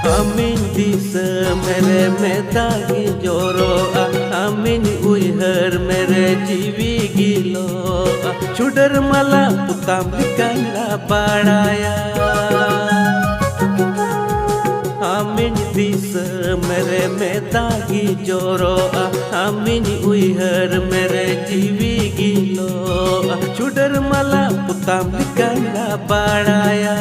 Amin bisa mere metagi joro Amin uihar mere jiwi gilo Chudar mala putam likana padaya Amin bisa mere metagi joro Amin uihar mere jiwi gilo Chudar mala putam likana padaya